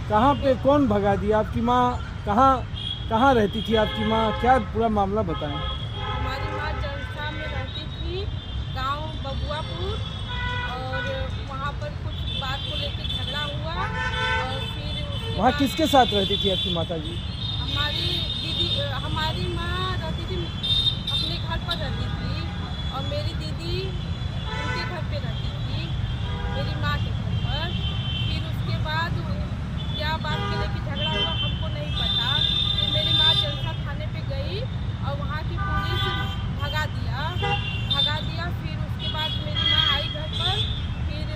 कहाँ पे कौन भगा दिया? आपकी माँ कहाँ कहाँ रहती थी? आपकी माँ क्या पूरा मामला बताएं। हमारी माँ जलसा में रहती थी, गांव बबुआपुर, और वहाँ पर कुछ बात को लेकर झगड़ा हुआ और फिर उसके वहाँ बाद किसके साथ रहती थी आपकी माता जी? हमारी दीदी, हमारी माँ रहती थी अपने घर पर रहती थी, और मेरी दीदी उनके घर पे रहती थी, मेरी माँ के घर पर। फिर उसके बाद क्या बात के लेके झगड़ा हुआ हमको नहीं पता। फिर मेरी माँ जलसा थाने पे गई और वहाँ की पुलिस भगा दिया। फिर उसके बाद मेरी माँ आई घर पर, फिर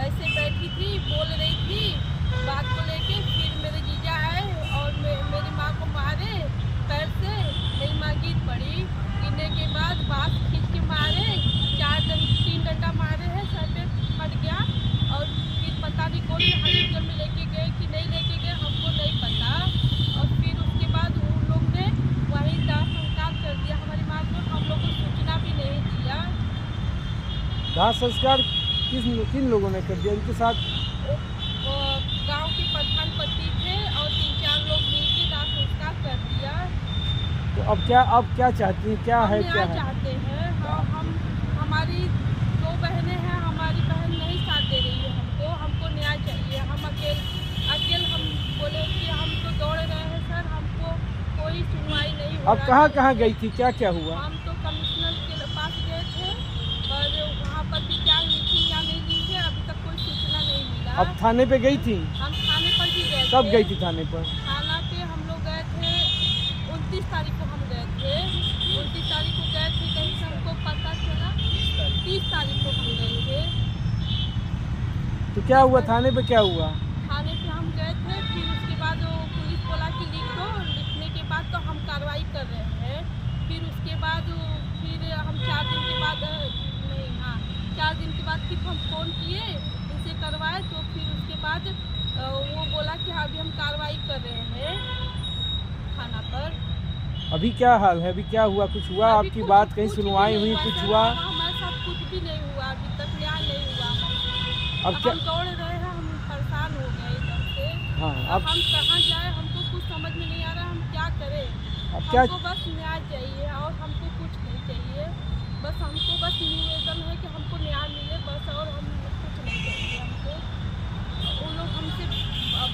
ऐसे बैठी थी, बोल रही थी बात को लेके। फिर मेरे जीजा आए और मेरी माँ को मारे पैर से। मेरी माँ गिर पड़ी, गिरने के बाद बात खींच के मारे, 3 डंडा मारे हैं, सर पे फट गया। और फिर पता नहीं कौन से हॉस्पिटल में लेके गए कि नहीं लेके गए हमको नहीं पता। और फिर उसके बाद उन लोग ने वहीं दाह संस्कार कर दिया हमारी माँ को, हम लोग को सूचना भी नहीं दिया। दाह संस्कार किन लोगों ने कर दिया? उनके साथ वो गांव के प्रधान पति थे और 3-4 लोग मिलकर दाह संस्कार कर दिया। तो अब क्या चाहती हैं? क्या हम है न्याय चाहते हैं। हम हमारी 2 बहनें हैं, हमारी बहन नहीं साथ दे रही है हमको न्याय चाहिए। हम अकेले हम बोले कि हम तो दौड़ रहे हैं सर, हमको कोई सुनवाई नहीं हो अब रहा। कहाँ गई थी? क्या हुआ? हम तो कमिश्नर के पास गए थे, पर वहाँ पर भी क्या लिखी क्या नहीं लिखी अभी तक कोई सूचना नहीं मिला। अब थाने पे गई थी? हम थाने पर भी गए थे। कब गई थी थाने पर? थाना पे हम लोग गए थे 29 तारीख को हम गए थे। 29 तारीख को गए थे, कहीं से हमको पता चला 30 तारीख को हम गए थे। तो क्या हुआ थाने पे? क्या हुआ? थाने पे हम गए थे, फिर उसके बाद वो पुलिस बोला कि लिख दो। लिखने के बाद तो हम कार्रवाई कर रहे हैं। फिर उसके बाद फिर हम 4 दिन के बाद नहीं, हाँ 4 दिन के बाद फिर हम फ़ोन किए, इनसे करवाए। तो फिर उसके बाद वो बोला कि अभी हम कार्रवाई कर रहे हैं थाना पर। अभी क्या हाल है? अभी क्या हुआ? कुछ हुआ? अभी आपकी कुछ- बात कहीं कुछ सुनवाई भी नहीं हुई? कुछ सर, हुआ? हमारे साथ कुछ भी नहीं हुआ, अभी तक न्याय नहीं हुआ। अब क्या? हम दौड़ रहे हैं, हम परेशान हो गए इधर से। हाँ, अब हम कहाँ जाए, हमको कुछ समझ में नहीं आ रहा, हम क्या करें। अब क्या? हमको बस न्याय चाहिए और हमको कुछ नहीं चाहिए। बस हमको बस निवेदन है कि हमको न्याय मिले बस, और हम कुछ नहीं चाहिए हमको। उन लोग हमसे